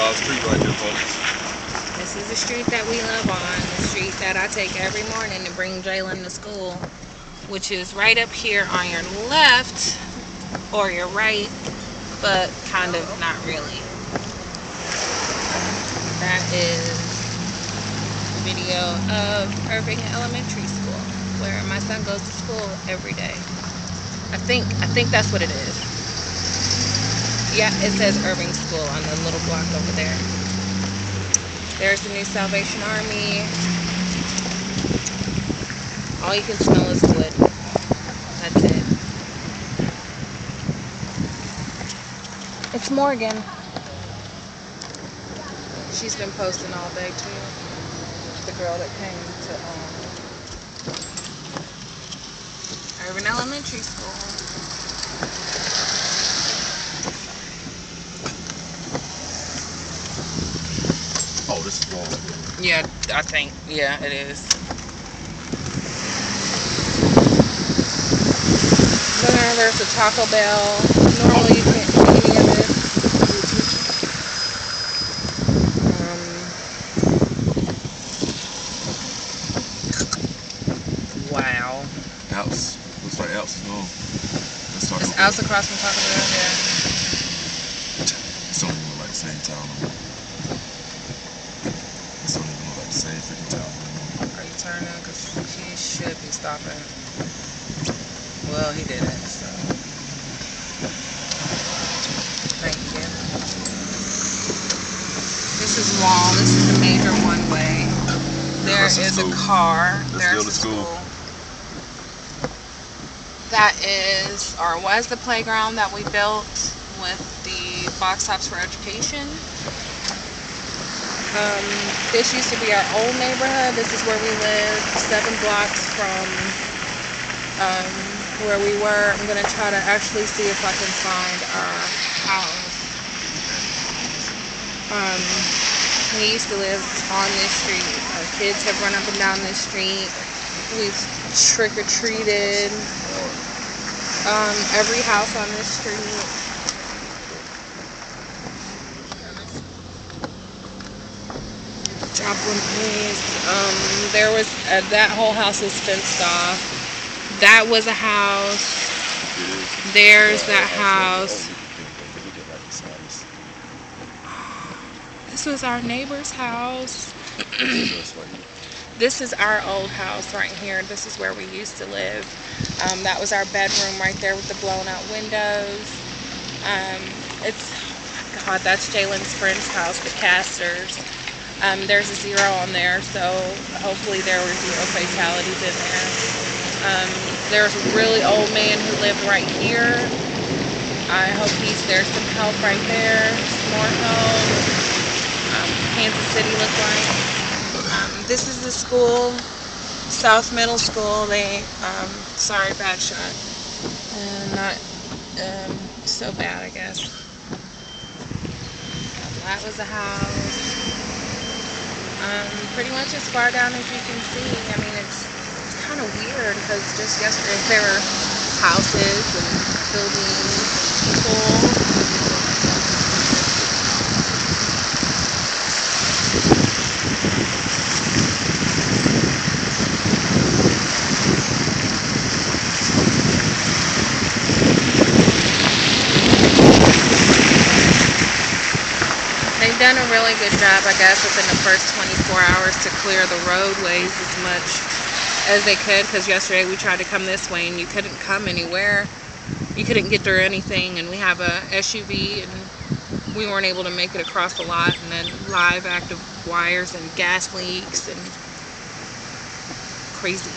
our street right here, folks. This is the street that we live on. The street that I take every morning to bring Jalen to school, which is right up here on your left or your right, but kind of not really. That is a video of Irving Elementary School, where my son goes to school every day. I think that's what it is. Yeah, it says Irving School on the little block over there. There's the new Salvation Army. All you can smell is wood. That's it. It's Morgan. She's been posting all day too. The girl that came to Irving Elementary School. Oh, this is wrong. Yeah, I think. Yeah, it is. Then there's a Taco Bell. Normally you can't see any of it. Wow. House. Looks like house. No. It's house across from Taco Bell. Yeah. It's don't even look like the same town. It's don't even look like the same freaking town. Are you turning? Because he should be stopping. Well, he didn't, so. Thank you. This is Wall. This is the major one-way. There is a car. There's the school. That is, or was the playground that we built with the box tops for education. This used to be our old neighborhood. This is where we lived, 7 blocks from where we were. I'm going to try to actually see if I can find our house. We used to live on this street. Our kids have run up and down this street. We've trick-or-treated every house on this street. Joplin Place. There was that whole house is fenced off. That was a house. There's that house. This was our neighbor's house. This is our old house right here. This is where we used to live. That was our bedroom right there with the blown out windows. God, that's Jalen's friend's house, the Casters. There's a 0 on there, so hopefully there were 0 fatalities in there. There's a really old man who lived right here. I hope there's some help right there. Some more help. Kansas City looked like. This is the school, South Middle School. Sorry, bad shot. Not so bad, I guess. That was a house. Pretty much as far down as you can see. I mean, it's kind of weird because just yesterday there were houses and buildings, people. They've done a really good job, I guess, within the first 24 hours to clear the roadways as much as they could, because yesterday we tried to come this way and you couldn't come anywhere. You couldn't get through anything, and we have a SUV and we weren't able to make it across the lot, and then live active wires and gas leaks and crazy.